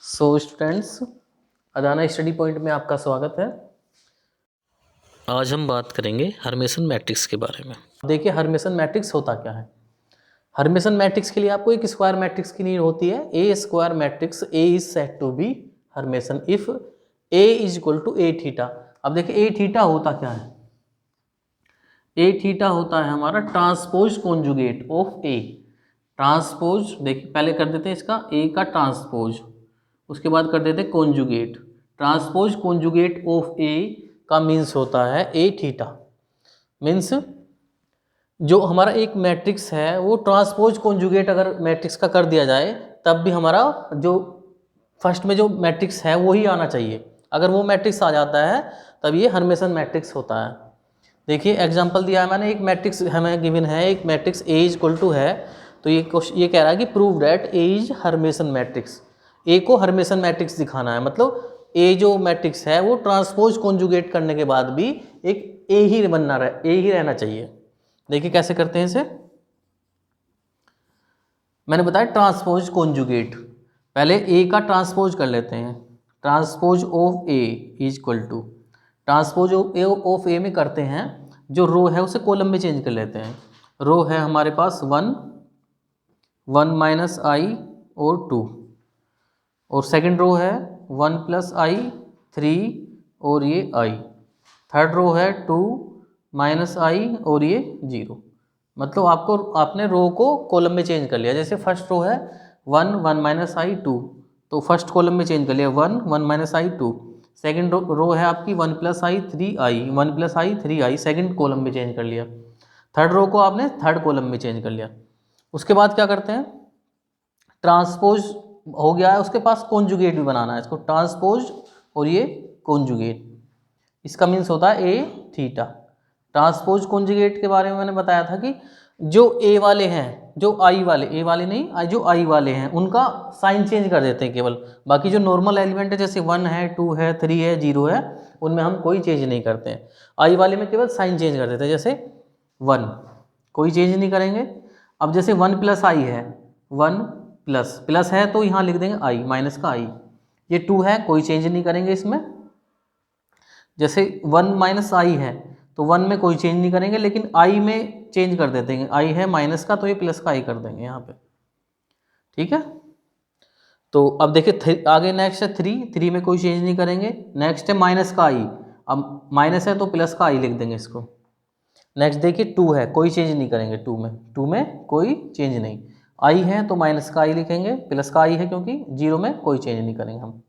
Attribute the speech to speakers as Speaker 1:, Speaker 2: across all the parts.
Speaker 1: So students, Adana study point में आपका स्वागत है।
Speaker 2: आज हम बात करेंगे हर्मिशन मैट्रिक्स के बारे में।
Speaker 1: देखिए, हर्मिशन मैट्रिक्स होता क्या है। हर्मिशन मैट्रिक्स के लिए आपको एक स्क्वायर मैट्रिक्स की नीड होती है। A square matrix A is said to be Hermitian if A is equal to A theta. अब देखिए, ए थीटा होता क्या है। ए थीटा होता है हमारा transpose conjugate of A. Transpose, देखिए पहले कर देते हैं इसका ए का ट्रांसपोज, उसके बाद कर देते हैं कॉन्जुगेट। ट्रांसपोज कॉन्जुगेट ऑफ ए का मीन्स होता है ए थीटा। मीन्स जो हमारा एक मैट्रिक्स है वो ट्रांसपोज कॉन्जुगेट अगर मैट्रिक्स का कर दिया जाए तब भी हमारा जो फर्स्ट में जो मैट्रिक्स है वो ही आना चाहिए। अगर वो मैट्रिक्स आ जाता है तब ये हर्मिशन मैट्रिक्स होता है। देखिए एग्जांपल दिया है मैंने, एक मैट्रिक्स हमें गिवन है, एक matrix A is equal to है, तो ये कह रहा है कि prove that A is Hermitian matrix. A को हर्मिशन मैट्रिक्स दिखाना है, मतलब ए जो मैट्रिक्स है वो ट्रांसपोज कॉन्जुगेट करने के बाद भी एक ए ही बनना रहे, ए ही रहना चाहिए। देखिए कैसे करते हैं इसे। मैंने बताया ट्रांसपोज कॉन्जुगेट, पहले ए का ट्रांसपोज कर लेते हैं। Transpose of A is equal to, transpose of A में करते हैं, जो रो है उसे कॉलम में चेंज कर लेते हैं। रो है हमारे पास 1 1 माइनस आई और 2, और सेकंड रो है 1 प्लस आई 3 और ये आई। थर्ड रो है 2 माइनस आई और ये 0। मतलब आपने रो को कॉलम में चेंज कर लिया। जैसे फर्स्ट रो है 1 1 माइनस आई 2, तो फर्स्ट कॉलम में चेंज कर लिया 1 1 माइनस आई 2। सेकेंड रो है आपकी 1 प्लस आई 3 आई, 1 प्लस आई 3 आई, सेकेंड कॉलम में चेंज कर लिया। थर्ड रो को आपने थर्ड कॉलम में चेंज कर लिया। उसके बाद क्या करते हैं, ट्रांसपोज हो गया है, उसके पास कॉन्जुगेट भी बनाना है इसको। ट्रांसपोज और ये कॉन्जुगेट, इसका मीन्स होता है ए थीटा। ट्रांसपोज कॉन्जुगेट के बारे में मैंने बताया था कि जो ए वाले हैं, जो आई वाले, ए वाले नहीं, जो आई वाले हैं उनका साइन चेंज कर देते हैं केवल। बाकी जो नॉर्मल एलिमेंट है जैसे 1 है 2 है 3 है 0 है, उनमें हम कोई चेंज नहीं करते हैं। आई वाले में केवल साइन चेंज कर देते हैं। जैसे 1 कोई चेंज नहीं करेंगे। अब जैसे 1 प्लस आई है, 1 प्लस है तो यहाँ लिख देंगे आई, माइनस का आई। ये 2 है, कोई चेंज नहीं करेंगे इसमें। जैसे 1 माइनस आई है तो 1 में कोई चेंज नहीं करेंगे, लेकिन आई में चेंज कर देते हैं। आई है माइनस का तो ये प्लस का आई कर देंगे यहाँ पे, ठीक है। तो अब देखिए आगे नेक्स्ट है 3 में कोई चेंज नहीं करेंगे। नेक्स्ट है माइनस का आई, अब माइनस है तो प्लस का आई लिख देंगे इसको। नेक्स्ट देखिए 2 है, कोई चेंज नहीं करेंगे, 2 में कोई चेंज नहीं। आई है तो माइनस का आई लिखेंगे, प्लस का आई है क्योंकि 0 में कोई चेंज नहीं करेंगे हम,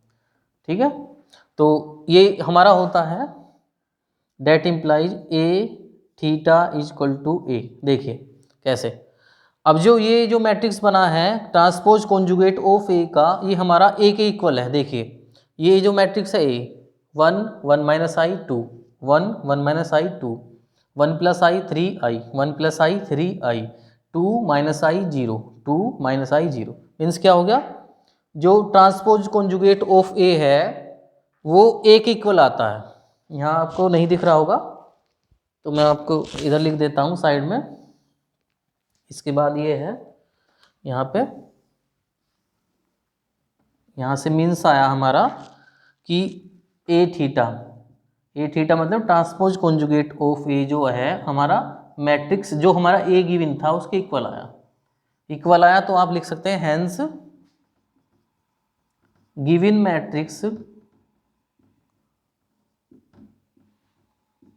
Speaker 1: ठीक है। तो ये हमारा होता है that implies A theta is equal to A. देखिए कैसे, अब ये जो मैट्रिक्स बना है ट्रांसपोज कॉन्जुगेट ऑफ ए का, ये हमारा ए के इक्वल है। देखिए ये जो मैट्रिक्स है ए 1 1 माइनस आई 2 1 1 माइनस आई 2 1 प्लस आई 3 आई 1 प्लस आई 3 आई 2 माइनस आई 0 2 माइनस आई 0। मीन्स क्या हो गया, जो ट्रांसपोज कॉन्जुगेट ऑफ ए है वो ए के इक्वल आता है। यहाँ आपको नहीं दिख रहा होगा तो मैं आपको इधर लिख देता हूँ साइड में। इसके बाद ये है यहाँ पे, यहाँ से मीन्स आया हमारा कि ए थीटा मतलब ट्रांसपोज कॉन्जुगेट ऑफ ए जो है हमारा मैट्रिक्स, जो हमारा ए गिवन था उसके इक्वल आया। तो आप लिख सकते हैं hence given matrix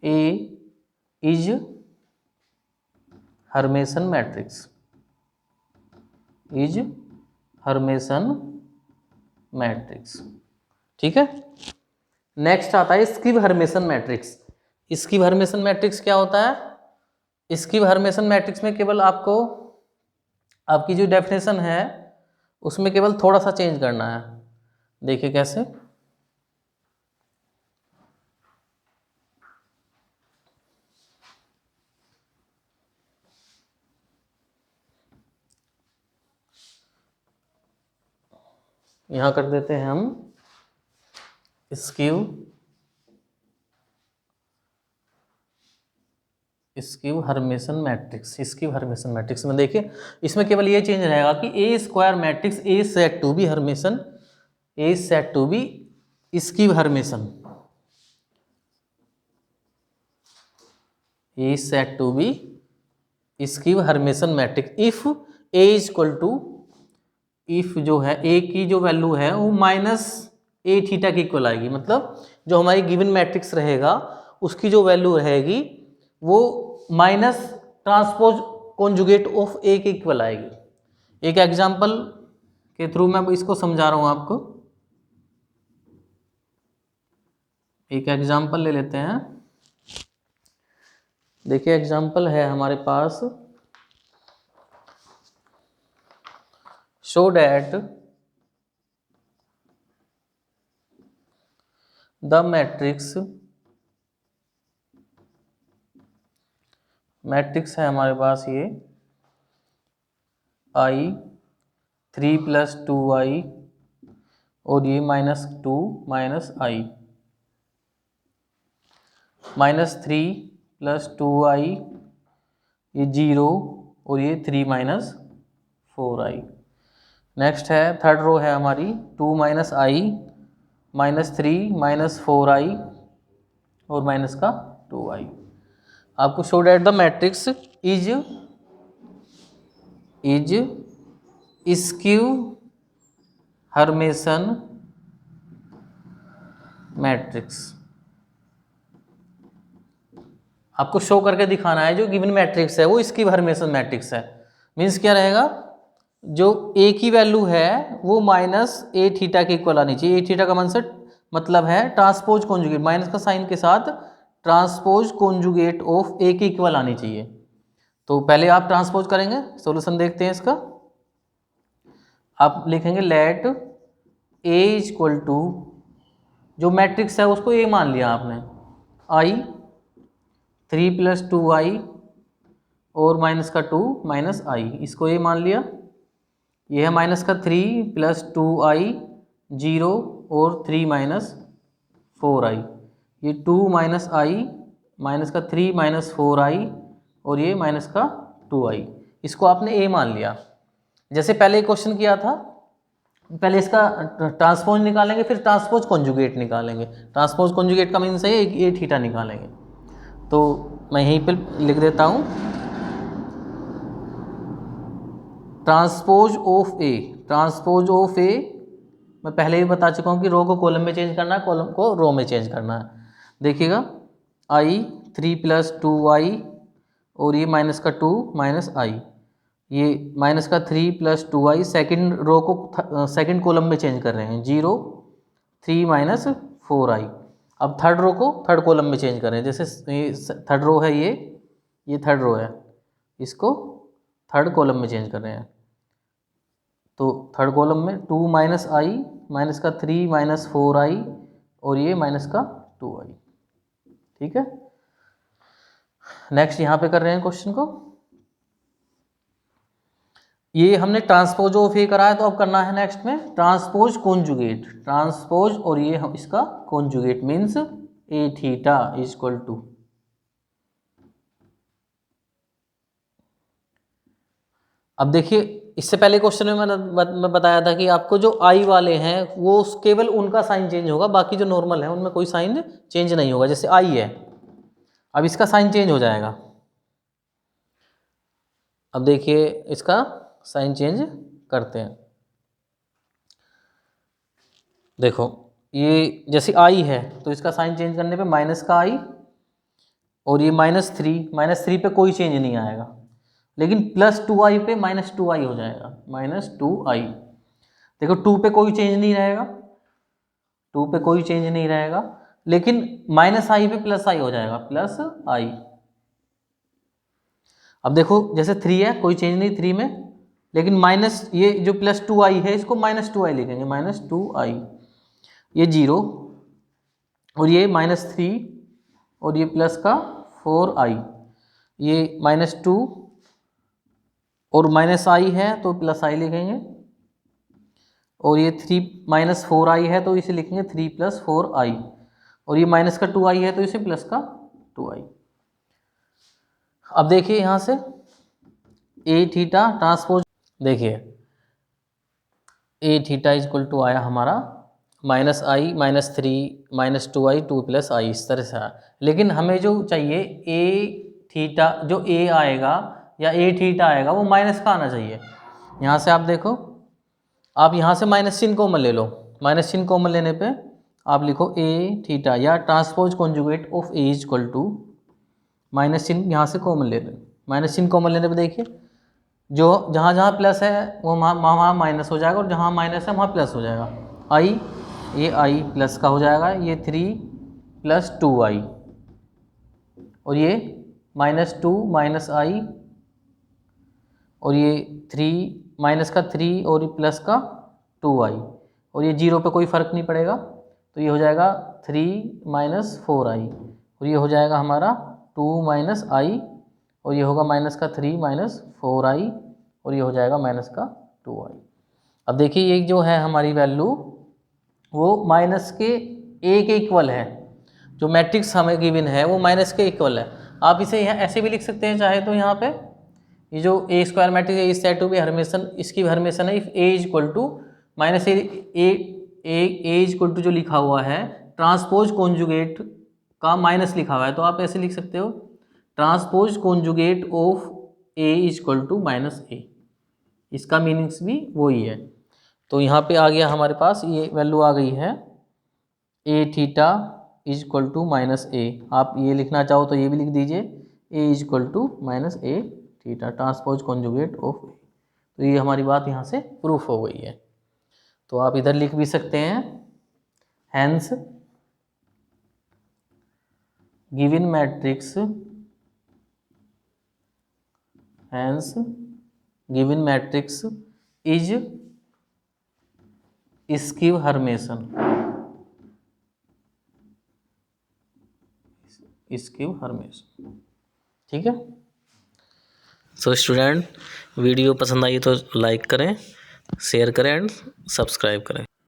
Speaker 1: A is Hermitian matrix, ठीक है। नेक्स्ट आता है skew Hermitian matrix. Skew Hermitian matrix क्या होता है। स्किव हर्मिशन मैट्रिक्स में केवल आपको आपकी जो डेफिनेशन है उसमें केवल थोड़ा सा चेंज करना है। देखिए कैसे, यहाँ कर देते हैं हम स्किव हर्मिशन मैट्रिक्स में देखिए इसमें केवल ये चेंज रहेगा कि a square matrix A said to be Hermitian is said to be skew Hermitian, is said to be skew Hermitian matrix if A is equal to, if जो है A की जो वैल्यू है वो माइनस ए थीटा की equal आएगी, मतलब जो हमारी गिवन मैट्रिक्स रहेगा उसकी जो वैल्यू रहेगी वो माइनस ट्रांसपोज कॉन्जुगेट ऑफ ए के इक्वल आएगी। एक एग्जांपल के थ्रू मैं इसको समझा रहा हूं आपको। एक एग्जांपल ले लेते हैं। देखिए एग्जांपल है हमारे पास, शो डैट द मैट्रिक्स है हमारे पास ये आई 3 + 2i और ये -2 - i, -3 + 2i ये 0 और ये 3 - 4i। नेक्स्ट है थर्ड रो है हमारी 2 - i -3 - 4i और माइनस का 2i। आपको show that the matrix is skew Hermitian matrix, आपको शो करके दिखाना है जो गिवन मैट्रिक्स है वो स्क्यू हर्मेसन मैट्रिक्स है। मीन्स क्या रहेगा, जो ए की वैल्यू है वो माइनस ए थीटा के इक्वल आनी चाहिए। ए थीटा का मतलब है ट्रांसपोज कॉन्जुगेट, माइनस का साइन के साथ ट्रांसपोज कॉन्जुगेट ऑफ ए के इक्वल आनी चाहिए। तो पहले आप ट्रांसपोज करेंगे, सॉल्यूशन देखते हैं इसका। आप लिखेंगे let A is equal to, जो मैट्रिक्स है उसको ए मान लिया आपने, आई 3 + 2i और माइनस का 2 - i, इसको ए मान लिया। ये है माइनस का 3 + 2i 0 और 3 - 4i, ये 2 - i माइनस का 3 - 4i और ये माइनस का 2i, इसको आपने ए मान लिया। जैसे पहले क्वेश्चन किया था, पहले इसका ट्रांसपोज निकालेंगे फिर ट्रांसपोज कॉन्जुगेट निकालेंगे। ट्रांसपोज कॉन्जुगेट का मीन्स है ए थीटा निकालेंगे। तो मैं यहीं पे लिख देता हूँ ट्रांसपोज ऑफ ए, मैं पहले भी बता चुका हूँ कि रो को कॉलम में चेंज करना है, कॉलम को रो में चेंज करना है। देखिएगा i 3 + 2i और ये माइनस का 2 - i, ये माइनस का 3 + 2i सेकंड रो को सेकंड कॉलम में चेंज कर रहे हैं, 0 3 - 4i। अब थर्ड रो को थर्ड कॉलम में चेंज कर रहे हैं, जैसे ये थर्ड रो है, ये थर्ड रो है, इसको थर्ड कॉलम में चेंज कर रहे हैं। तो थर्ड कॉलम में 2 - i माइनस का 3 - 4i और ये माइनस का 2i। ठीक है, नेक्स्ट यहाँ पे कर रहे हैं क्वेश्चन को। ये हमने ट्रांसपोज ऑफ ए करा है, तो अब करना है नेक्स्ट में ट्रांसपोज कॉन्जुगेट। ट्रांसपोज और ये हम इसका conjugate means A theta is equal to, अब देखिए इससे पहले क्वेश्चन में मैं बताया था कि आपको जो आई वाले हैं वो केवल उनका साइन चेंज होगा, बाकी जो नॉर्मल है उनमें कोई साइन चेंज नहीं होगा। जैसे आई है, अब इसका साइन चेंज हो जाएगा। अब देखिए इसका साइन चेंज करते हैं। देखो ये जैसे आई है तो इसका साइन चेंज करने पे माइनस का आई और ये -3 पे कोई चेंज नहीं आएगा, लेकिन +2i पे -2i हो जाएगा, -2i। देखो 2 पे कोई चेंज नहीं रहेगा, 2 पे कोई चेंज नहीं रहेगा, लेकिन -i पे +i हो जाएगा, +i। अब देखो जैसे 3 है, कोई चेंज नहीं 3 में, लेकिन माइनस ये जो +2i है इसको -2i लिखेंगे, -2i, ये 0 और ये -3 और ये प्लस का 4i, ये -2 और -i है तो +i लिखेंगे, और ये 3 - 4i है तो इसे लिखेंगे 3 + 4i, और ये माइनस का 2i है तो इसे प्लस का 2i। अब देखिए यहाँ से ए थीटा ट्रांसपोज, देखिए ए थीटा इज इक्वल टू आया हमारा -i -3 -2i 2 + i, इस तरह से है। लेकिन हमें जो चाहिए a थीटा, जो a आएगा या a थीटा आएगा वो माइनस का आना चाहिए। यहाँ से आप देखो, आप यहाँ से माइनस चिन्ह कॉमन ले लो। माइनस चिन्ह कॉमन लेने पे आप लिखो a थीटा या transpose conjugate of a equal to, minus चिन्ह यहाँ से कॉमन ले लो। माइनस चिन्ह कॉमन लेने पे देखिए, जो जहाँ जहाँ प्लस है वो वहाँ माइनस हो जाएगा, और जहाँ माइनस है वहाँ प्लस हो जाएगा। i, ये i प्लस का हो जाएगा, ये 3 + 2i, और ये -2 -i, और ये 3 माइनस का 3 और ये प्लस का 2i, और ये 0 पे कोई फ़र्क नहीं पड़ेगा, तो ये हो जाएगा 3 - 4i, और ये हो जाएगा हमारा 2 - i, और ये होगा माइनस का 3 - 4i, और ये हो जाएगा माइनस का 2i। अब देखिए ये जो है हमारी वैल्यू वो माइनस के a के इक्वल है। जो मैट्रिक्स हमें गिवन है वो माइनस के इक्वल है। आप इसे यहाँ ऐसे भी लिख सकते हैं चाहे तो, यहाँ पे ये जो a स्क्वायर मैट्रिक्स है इस सेट टू बी हर्मेशन, इसकी हर्मेशन है if a equal to minus A equal to जो लिखा हुआ है ट्रांसपोज कॉन्जुगेट का माइनस लिखा हुआ है, तो आप ऐसे लिख सकते हो transpose conjugate of a equal to -a। इसका मीनिंग्स भी वही है। तो यहाँ पे आ गया हमारे पास, ये वैल्यू आ गई है a theta equal to -a। आप ये लिखना चाहो तो ये भी लिख दीजिए a equal to -a theta transpose conjugate of a। तो ये हमारी बात यहाँ से प्रूफ हो गई है। तो आप इधर लिख भी सकते हैं, hence given matrix, hence given matrix is skew Hermitian, skew Hermitian. ठीक है।
Speaker 2: सो स्टूडेंट, वीडियो पसंद आई तो लाइक करें, शेयर करें एंड सब्सक्राइब करें।